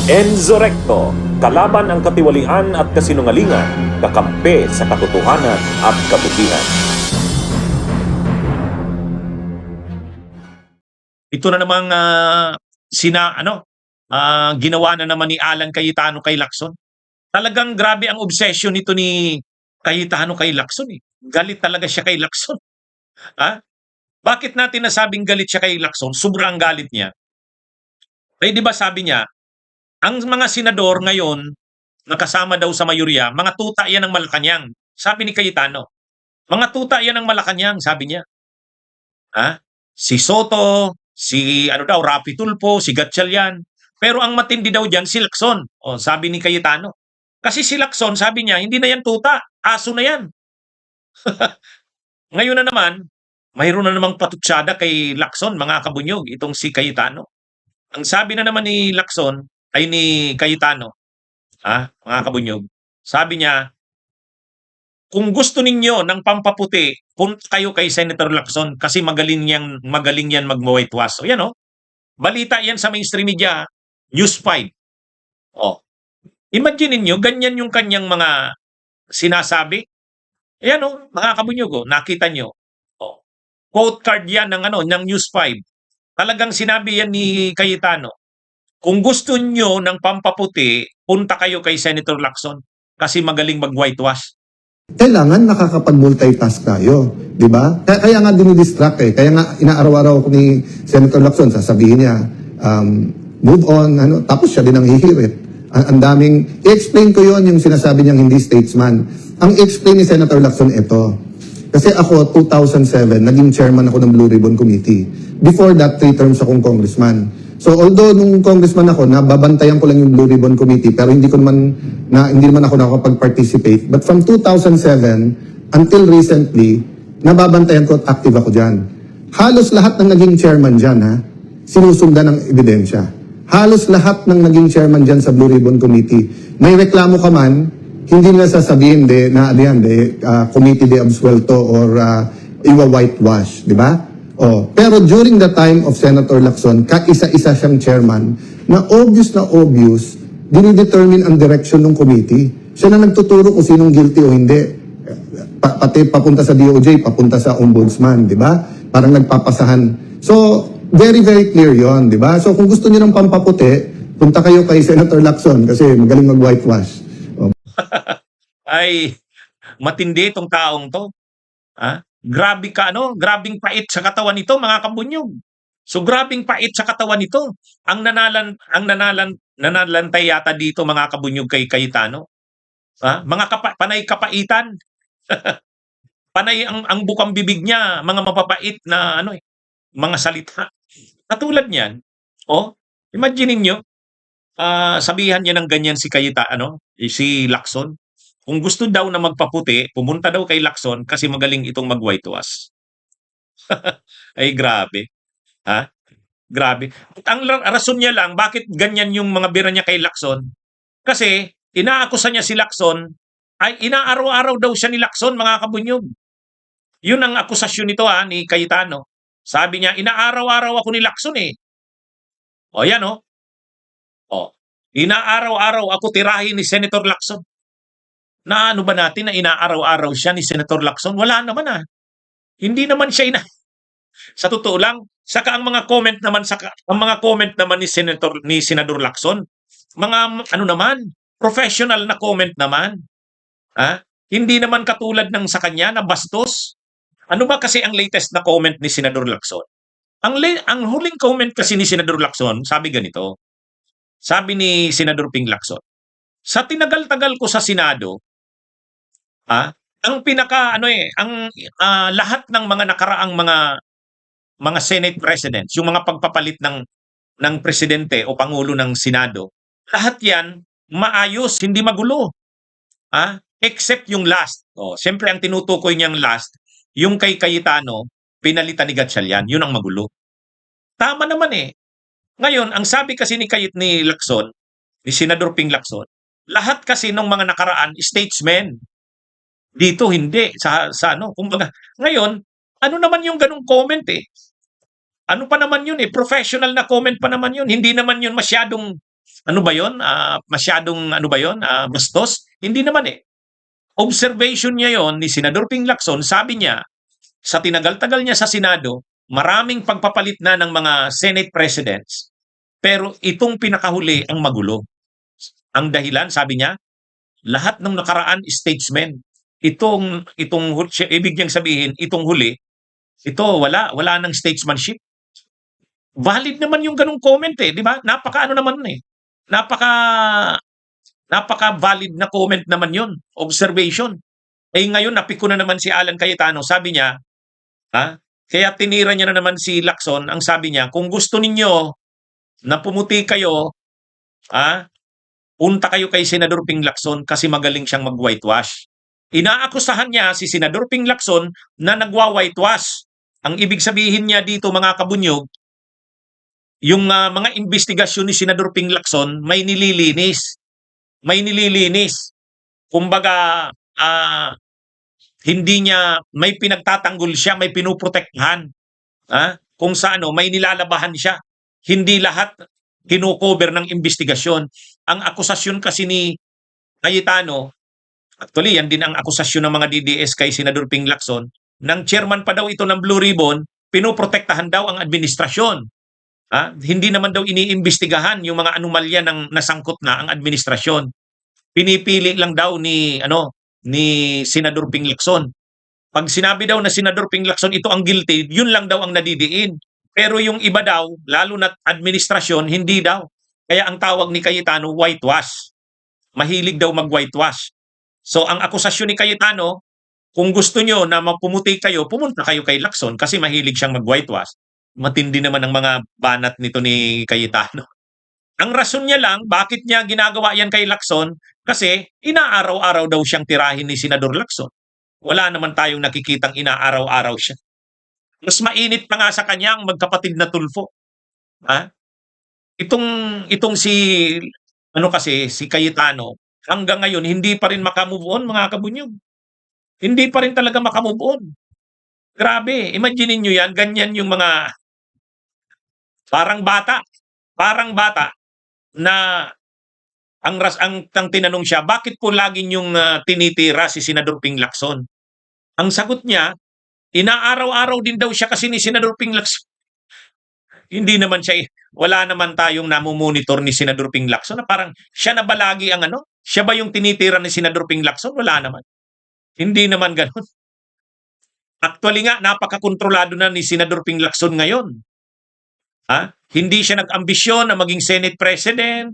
Enzo Recto, kalaban ang katiwalian at kasinungalingan, kakampi sa katotohanan at kabutihan. Ito na namang ginawa na naman ni Alan Cayetano kay Lacson. Talagang grabe ang obsession nito ni Cayetano kay Lacson eh. Galit talaga siya kay Lacson. Ha? Bakit natin nasabing galit siya kay Lacson? Sobrang galit niya. Eh di ba sabi niya, ang mga senador ngayon nakasama daw sa mayorya, mga tuta yan ng Malacanang. Sabi ni Cayetano, mga tuta yan ng Malacanang, sabi niya. Ha? Si Soto, si Rapi Tulfo, si Gatchalian. Pero ang matindi daw diyan si Lacson. O, sabi ni Cayetano. Kasi si Lacson, sabi niya, hindi na yan tuta, aso na yan. Ngayon na naman, mayroon na namang patutsada kay Lacson, mga kabunyog, itong si Cayetano. Ang sabi na naman ni Lacson, ay ni Cayetano, mga kabunyog, sabi niya, kung gusto ninyo ng pampaputi, punta kayo kay Senator Lacson kasi magaling yan mag-whitewash. O yan o. Balita yan sa mainstream media, News 5. O. Imagine niyo ganyan yung kanyang mga sinasabi. Ayan o, mga kabunyog, nakita nyo. O. Quote card yan ng News 5. Talagang sinabi yan ni Cayetano. Kung gusto nyo ng pampaputi, punta kayo kay Senator Lacson kasi magaling mag-whitewash. Kailangan nakakapag-multitask tayo, di ba? Kaya nga dinidistract eh. Kaya nga inaaraw-araw ko ni Senator Lacson, sasabihin niya, move on, tapos siya din ang hihirit. Ang daming, i-explain ko yon yung sinasabi niyang hindi statesman. Ang i-explain ni Senator Lacson ito. Kasi ako, 2007, naging chairman ako ng Blue Ribbon Committee. Before that, 3 terms akong congressman. So although nung congressman ako, nababantayan ko lang yung Blue Ribbon Committee, pero hindi naman ako nakakapag-participate. But from 2007 until recently, nababantayan ko at active ako dyan. Halos lahat ng naging chairman dyan, sinusundan ng ebidensya. Halos lahat ng naging chairman dyan sa Blue Ribbon Committee. May reklamo ka man, hindi nila sasabihin committee de absuelto or iwa-whitewash, di ba? Pero during the time of Senator Lacson, kaisa-isa siyang chairman na obvious, dinidetermine ang direction ng committee. Siya na nagtuturo kung sinong guilty o hindi. Pati papunta sa DOJ, papunta sa ombudsman, di ba? Parang nagpapasahan. So, very, very clear yon, di ba? So, kung gusto niyo ng pampaputi, punta kayo kay Senator Lacson kasi magaling mag-whitewash. Ay, matindi itong taong to. Grabe grabing pait sa katawan nito, mga kabunyog. So grabing pait sa katawan nito. Ang nanalantay yata dito, mga kabunyog, kay Cayetano. Panay kapaitan. Panay ang bukang bibig niya, mga mapapait na mga salita. Katulad niyan, imagine niyo, sabihan niya ng ganyan si Cayetano, si Lacson. Kung gusto daw na magpaputi, pumunta daw kay Lacson kasi magaling itong mag-whitewash. Ay, grabe. Grabe. Ang rason niya lang, bakit ganyan yung mga bira niya kay Lacson? Kasi, inaakusa niya si Lacson, ay inaaraw-araw daw siya ni Lacson, mga kabunyog. Yun ang akusasyon nito, ni Cayetano. Sabi niya, inaaraw-araw ako ni Lacson eh. Yan inaaraw-araw ako tirahin ni Senator Lacson. Na ba natin na inaaraw-araw siya ni Senator Lacson? Wala naman Hindi naman siya Sa totoo lang, saka ang mga comment naman ni Senador Lacson, mga naman, professional na comment naman. Hindi naman katulad ng sa kanya na bastos. Ano ba kasi ang latest na comment ni Senador Lacson? Ang huling comment kasi ni Senador Lacson, sabi ganito. Sabi ni Senador Ping Lacson, sa tinagal-tagal ko sa Senado, ang lahat ng mga nakaraang mga Senate presidents, yung mga pagpapalit ng presidente o pangulo ng Senado, lahat 'yan maayos, hindi magulo. Except yung last. Siyempre ang tinutukoy niyang last, yung kay Cayetano, pinalitan ni Gatchalian, yun ang magulo. Tama naman Ngayon, ang sabi kasi ni Lacson, ni Senador Ping Lacson, lahat kasi ng mga nakaraan statesmen. Dito hindi kumbaga. Ngayon, ano naman yung ganung comment Ano pa naman yun professional na comment pa naman yun. Hindi naman yun masyadong ano ba 'yon? Masyadong ano ba 'yon? Bastos? Hindi naman eh. Observation niya 'yon ni Senador Ping Lacson, sabi niya, sa tinagal-tagal niya sa Senado, maraming pagpapalit na ng mga Senate presidents, pero itong pinakahuli ang magulo. Ang dahilan, sabi niya, lahat ng nakaraan statesmen. Ibig niyang sabihin, itong huli, ito wala ng statesmanship. Valid naman yung ganung comment eh, di ba? Napaka valid na comment naman yun, observation. Eh ngayon napiko na naman si Alan Cayetano, sabi niya, kaya tinira niya na naman si Lacson, ang sabi niya, kung gusto ninyo na pumuti kayo, punta kayo kay Senador Ping Lacson kasi magaling siyang mag-whitewash. Inaakusahan niya si Senador Ping Lacson na nagwa-whitewash. Ang ibig sabihin niya dito, mga kabunyog, yung mga investigasyon ni Senador Ping Lacson may nililinis. May nililinis. Kumbaga, hindi niya, may pinagtatanggol siya, may pinuprotektahan. Kung sa may nilalabahan siya. Hindi lahat kino-cover ng investigasyon. Ang akusasyon kasi ni Cayetano, actually, yan din ang akusasyon ng mga DDS kay Senador Ping Lacson, nang chairman pa daw ito ng Blue Ribbon, pinoprotektahan daw ang administrasyon. Hindi naman daw iniimbestigahan yung mga anomalya ng nasangkot na ang administrasyon. Pinipili lang daw ni Senador Ping Lacson. Pag sinabi daw na Senador Ping Lacson ito ang guilty, yun lang daw ang nadidiin. Pero yung iba daw, lalo na administrasyon, hindi daw. Kaya ang tawag ni Cayetano, whitewash. Mahilig daw mag-whitewash. So ang akusasyon ni Cayetano, kung gusto nyo na mapumuti kayo, pumunta kayo kay Lacson kasi mahilig siyang mag-whitewash. Matindi naman ang mga banat nito ni Cayetano. Ang rason niya lang, bakit niya ginagawa yan kay Lacson? Kasi inaaraw-araw daw siyang tirahin ni Senador Lacson. Wala naman tayong nakikitang inaaraw-araw siya. Mas mainit pa nga sa kanya ang magkapatid na Tulfo. Itong si Cayetano, hanggang ngayon hindi pa rin makamove on, mga kabunyog. Hindi pa rin talaga makamove on. Grabe, imagine niyo yan, ganyan yung mga parang bata na ang tinanong siya, bakit po lagi niyong tinitira si Senador Ping Lacson? Ang sagot niya, inaaraw-araw din daw siya kasi ni Senador Ping Lacson. Hindi naman siya, wala naman tayong namumonitor ni Senador Ping Lacson na parang siya na ba lagi ang siya ba yung tinitira ni Senador Ping Lacson? Wala naman. Hindi naman ganun. Actually nga, napakakontrolado na ni Senador Ping Lacson ngayon. Hindi siya nag-ambisyon na maging Senate President.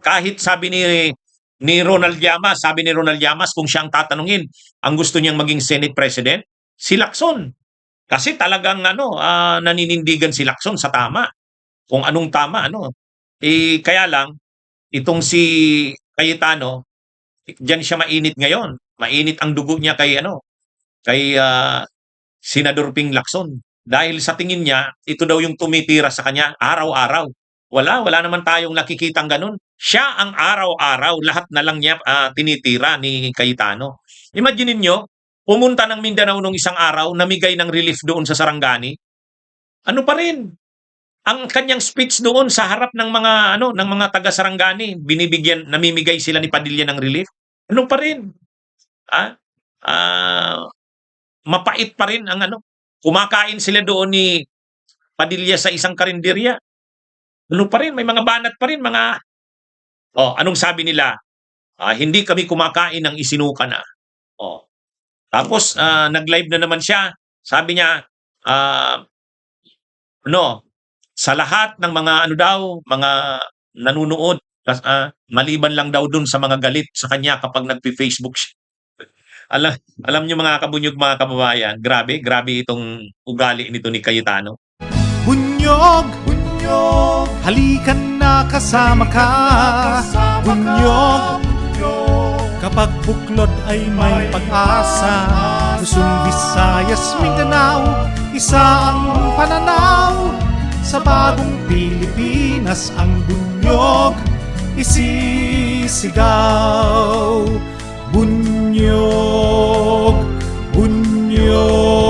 Kahit sabi ni Ronald Llamas, kung siya ang tatanungin, ang gusto niyang maging Senate President, si Lacson. Kasi talagang naninindigan si Lacson sa tama. Kung anong tama, kaya lang, itong si Cayetano, diyan siya mainit ngayon. Mainit ang dugo niya kay Senador Ping Lacson. Dahil sa tingin niya, ito daw yung tumitira sa kanya araw-araw. Wala naman tayong nakikitang ganun. Siya ang araw-araw, lahat na lang niya tinitira ni Cayetano. Imagine niyo, pumunta ng Mindanao nung isang araw, namigay ng relief doon sa Sarangani. Ano pa rin? Ang kanyang speech doon sa harap ng mga taga Sarangani, namimigay sila ni Padilla ng relief. Ano pa rin? Mapait pa rin ang kumakain sila doon ni Padilla sa isang karinderya. Ano pa rin? May mga banat pa rin, anong sabi nila? Hindi kami kumakain ng isinuka na. Tapos nag-live na naman siya. Sabi niya, sa lahat ng mga mga nanunood, maliban lang daw dun sa mga galit sa kanya kapag nagpi-Facebook siya. Alam niyo mga kabunyog, mga kababayan, grabe itong ugali nito ni Cayetano. Bunyog, halikan na kasama ka. Bunyog, kapag buklod ay may pag-asa. Luzon, Visayas, Mindanao, isa ang pananaw. Sa bagong Pilipinas ang bunyog isisigaw. Bunyog, bunyog.